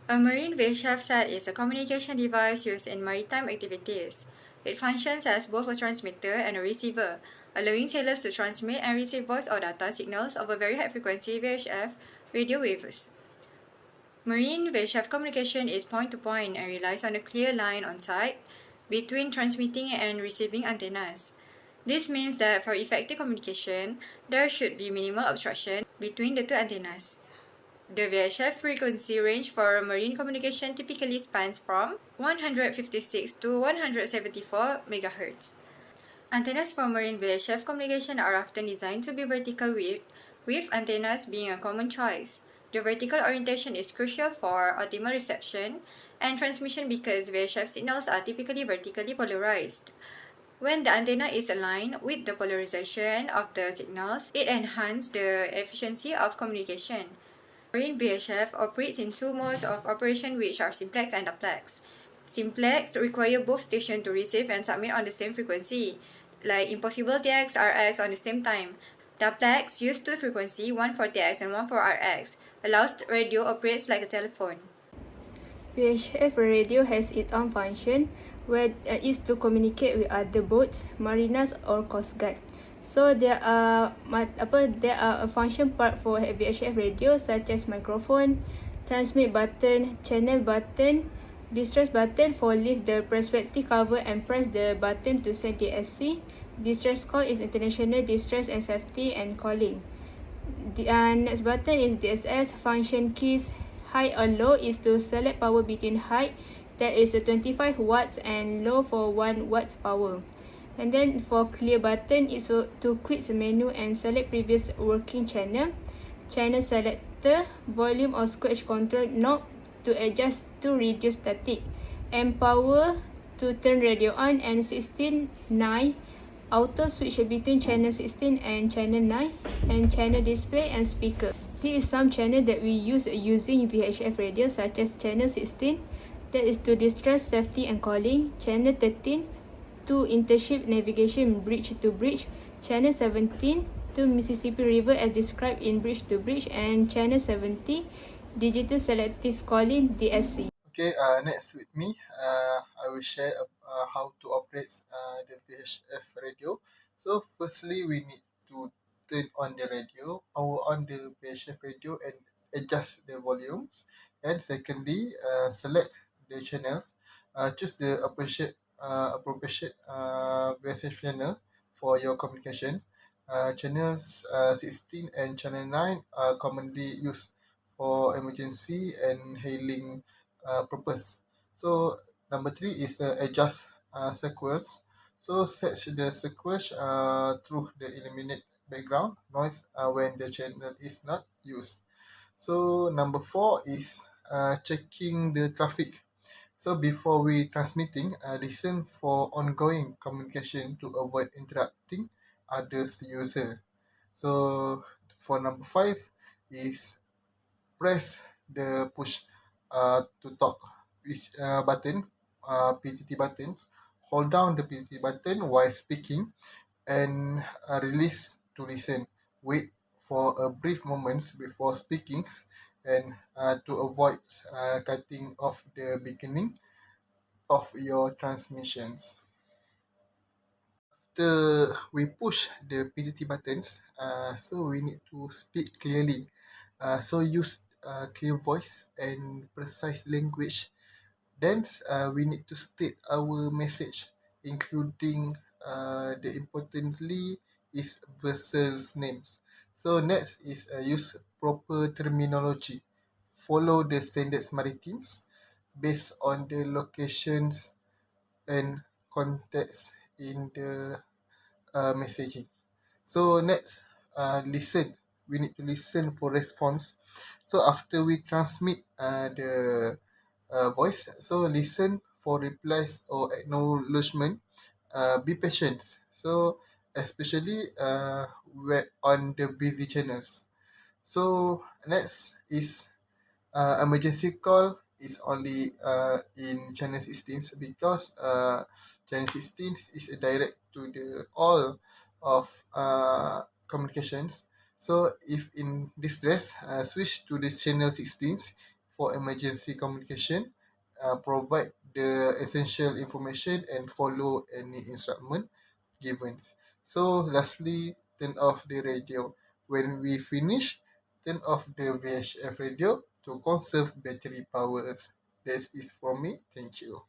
A marine Vhf set is a communication device used in maritime activities. It functions as both a transmitter and a receiver, allowing sailors to transmit and receive voice or data signals over very high frequency Vhf radio waves. Marine Vhf communication is point-to-point and relies on a clear line on site between transmitting and receiving antennas. This means that for effective communication, there should be minimal obstruction between the two antennas. The VHF frequency range for marine communication typically spans from 156 to 174 MHz. Antennas for marine VHF communication are often designed to be vertical with antennas being a common choice. The vertical orientation is crucial for optimal reception and transmission because VHF signals are typically vertically polarized. When the antenna is aligned with the polarization of the signals, it enhances the efficiency of communication. Marine VHF operates in two modes of operation which are simplex and duplex. Simplex require both stations to receive and submit on the same frequency, like impossible TX, RX on the same time. Duplex use two frequencies, one for TX and one for RX, allows radio operates like a telephone. Vhf Radio has its own function, where is to communicate with other boats, mariners or coast guard. So there are a function part for VHF radio such as microphone, transmit button, channel button, distress button for lift the perspective cover and press the button to send DSC. Distress call is international distress and safety and calling. The next button is DSS function keys. High or low is to select power between high, that is 25 watts, and low for 1 watts power. And then for clear button is to quit the menu and select previous working channel. Channel selector, volume or scratch control knob to adjust to reduce static. And power to turn radio on, and 16:9 auto switch between channel 16 and channel 9, and channel display and speaker. This is some channel that we use using VHF radio, such as channel 16, that is to distress, safety and calling. Channel 13 to intership navigation bridge to bridge. Channel 17 to Mississippi River as described in bridge to bridge, and channel 70 digital selective calling DSC. Okay, next with me, I will share how to operate the VHF radio. So firstly, we need to turn on the radio, power on the VHF radio and adjust the volumes. And secondly, select the channels, choose the appropriate VHF channel for your communication. Channels 16 and channel 9 are commonly used for emergency and hailing purpose. So number three is adjust sequence. So set the sequence through the eliminate background noise when the channel is not used. So number four is checking the traffic. So before we transmitting, listen for ongoing communication to avoid interrupting others user. So for number five is press the push to talk which button, PTT buttons. Hold down the PTT button while speaking and release to listen. Wait for a brief moment before speaking and to avoid cutting off the beginning of your transmissions. After we push the PTT buttons, so we need to speak clearly. So use clear voice and precise language. Then we need to state our message, including the importantly is vessels names. So next is use proper terminology. Follow the standards maritimes based on the locations and context in the messaging. So next, listen. We need to listen for response. So after we transmit the voice, so listen for replies or acknowledgement. Be patient. So especially on the busy channels. So next is emergency call is only in channel 16 because channel 16 is a direct to the all of communications. So if in distress, switch to the channel 16 for emergency communication, provide the essential information and follow any instruction given. So lastly, turn off the radio. When we finish, turn off the VHF radio to conserve battery powers. That is from me. Thank you.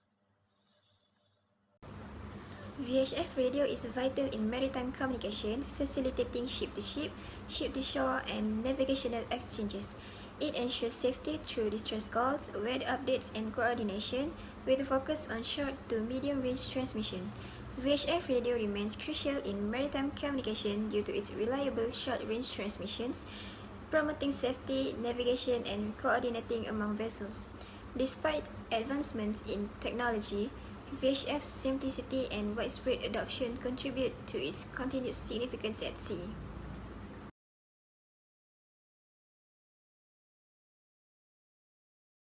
VHF radio is vital in maritime communication, facilitating ship-to-ship, ship-to-shore, and navigational exchanges. It ensures safety through distress calls, weather updates, and coordination, with a focus on short to medium-range transmission. VHF radio remains crucial in maritime communication due to its reliable short-range transmissions, promoting safety, navigation, and coordinating among vessels. Despite advancements in technology, VHF's simplicity and widespread adoption contribute to its continued significance at sea.